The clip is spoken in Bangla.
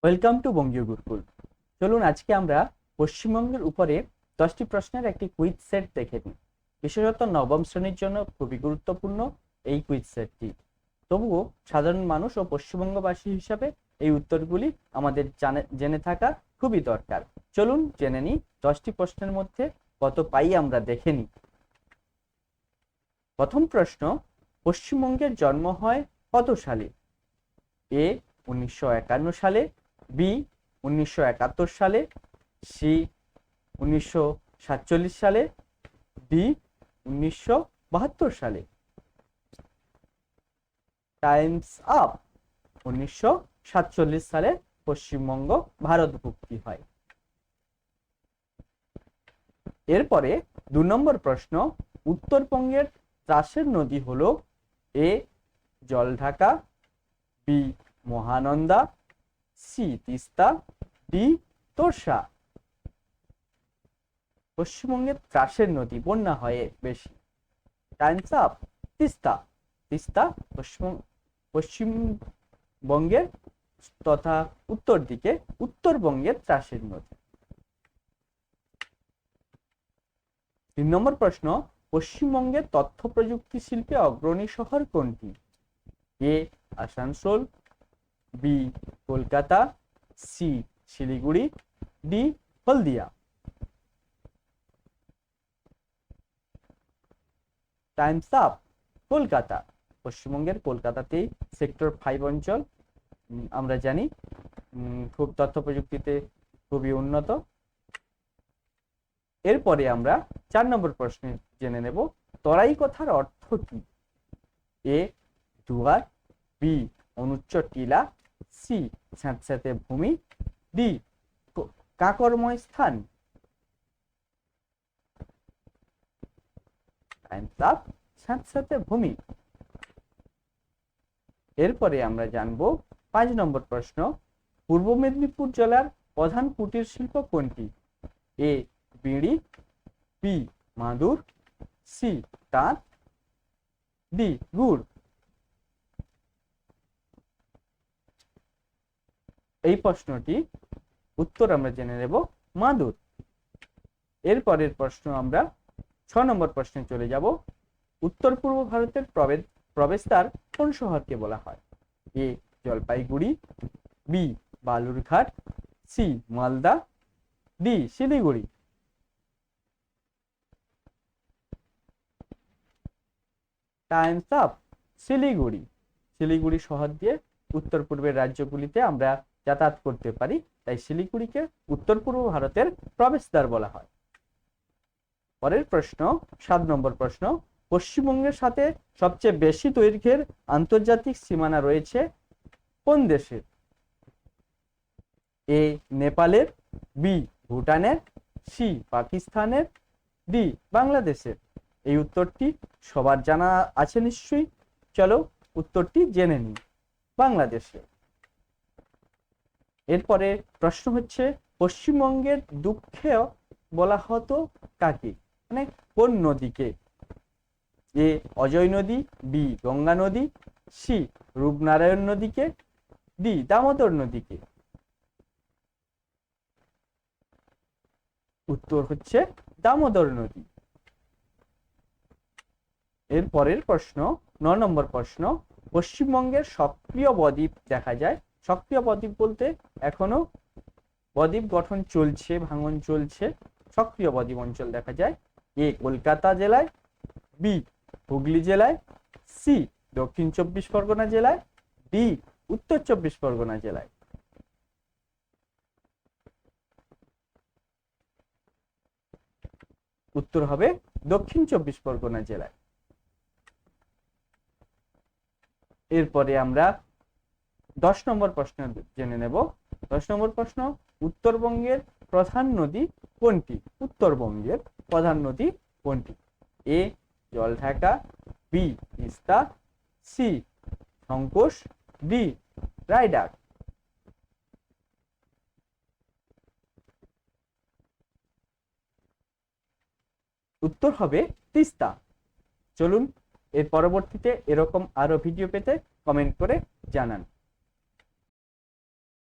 ওয়েলকাম টু বঙ্গীয় গুরুকুল। চলুন আজকে আমরা পশ্চিমবঙ্গের উপরে 10টি প্রশ্নের একটি কুইজ সেট দেখে নিই। বিশেষত নবম শ্রেণীর জন্য খুবই গুরুত্বপূর্ণ এই কুইজ সেটটি। তবুও সাধারণ মানুষ ও পশ্চিমবঙ্গবাসী হিসাবে এই উত্তরগুলি আমাদের জেনে থাকা খুবই দরকার। চলুন জেনে নিই 10টি প্রশ্নের মধ্যে কত পাই আমরা দেখে নিই। প্রথম প্রশ্ন, পশ্চিমবঙ্গের জন্ম হয় কত সালে? এ 1951 সালে, বি 1971 সালে, সি 1947 সালে, ডি 1972 সালে। Times up. 1947 সালে পশ্চিমবঙ্গ ভারতভুক্তি হয়। এরপরে 2 নম্বর প্রশ্ন, উত্তরবঙ্গের ত্রাসের নদী হলো A Jaldhaka, B Mahananda, C Teesta, D Torsa. পশ্চিমবঙ্গের ত্রাসের নদী, বন্যা হয় বেশি। Times up. তিস্তা। তিস্তা পশ্চিমবঙ্গের তথা উত্তর দিকে উত্তরবঙ্গের ত্রাসের নদী। 3 নম্বর প্রশ্ন, পশ্চিমবঙ্গের তথ্য প্রযুক্তি শিল্পে অগ্রণী শহর কোনটি? A Asansol, B Kolkata, C Siliguri, D Haldia. Times up. Kolkata. পশ্চিমবঙ্গের কলকাতাতেই সেক্টর 5 অঞ্চল আমরা জানি খুব তথ্য প্রযুক্তিতে খুবই উন্নত। এরপরে আমরা 4 নম্বর প্রশ্নে জেনে নেব তরাই কথার অর্থ কি? এ দুয়ার, বি অনুচ্চ টিলা, সি স্যাঁতস্যাঁতে ভূমি, ডি কাকরময় স্থান। স্যাঁতস্যাঁতে ভূমি। এরপরে আমরা জানবো 5 নম্বর প্রশ্ন, পূর্ব মেদিনীপুর জেলার প্রধান কুটির শিল্প কোনটি? এ বিড়ি, বি মাদুর, সি তাঁত, ডি গুড়। এই প্রশ্নটি উত্তর আমরা জেনে নেব মাদুর। এরপরের প্রশ্ন আমরা 6 নম্বর প্রশ্নে চলে যাব, উত্তর পূর্ব ভারতের প্রবেশদ্বার কোন শহরকে বলা হয়? A Jalpaiguri, B Balurghat, C Malda, D Siliguri. Times up. Siliguri. Siliguri শহর দিয়ে উত্তর পূর্বের রাজ্যগুলিতে আমরা যাতায়াত করতে পারি, তাই শিলিগুড়িকে উত্তর পূর্ব ভারতের প্রবেশদ্বার বলা হয়। পরের প্রশ্ন 7 নম্বর প্রশ্ন, পশ্চিমবঙ্গের সাথে সবচেয়ে বেশি দৈর্ঘ্যের আন্তর্জাতিক সীমানা রয়েছে কোন দেশের? এ নেপালের, বি ভুটানের, সি পাকিস্তানের, ডি বাংলাদেশের। এই উত্তরটি সবার জানা আছে নিশ্চয়ই, চলো উত্তরটি জেনে নিই। বাংলাদেশে। এরপরে প্রশ্ন হচ্ছে, পশ্চিমবঙ্গের দুঃখে বলা হতো কাকে, মানে কোন নদীকে? এ অজয় নদী, বি গঙ্গা নদী, সি রূপনারায়ণ নদীকে, ডি দামোদর নদীকে। উত্তর হচ্ছে দামোদর নদী। এর পরের প্রশ্ন 9 নম্বর প্রশ্ন, পশ্চিমবঙ্গের সক্রিয় বদ্বীপ দেখা যায়। সক্রিয় বদ্বীপ বলতে এখনো বদ্বীপ গঠন চলছে, ভাঙন চলছে। সক্রিয় বদ্বীপ অঞ্চল দেখা যায় এ কলকাতা জেলায়, বি হুগলি জেলায়, সি দক্ষিণ 24 পরগনা জেলায়, ডি উত্তর 24 পরগনা জেলায়। উত্তর হবে দক্ষিণ 24 পরগনা জেলায়। এরপরে আমরা 10 নম্বর প্রশ্ন জেনে নেব। 10 নম্বর প্রশ্ন, উত্তরবঙ্গের প্রধান নদী কোনটি? উত্তরবঙ্গের প্রধান নদী কোনটি? A Jaldhaka, B Teesta, C Sankosh, D Raidak. উত্তর হবে তিস্তা। চলুন এর পরবর্তীতে এরকম আরো ভিডিও পেতে কমেন্ট করে জানান।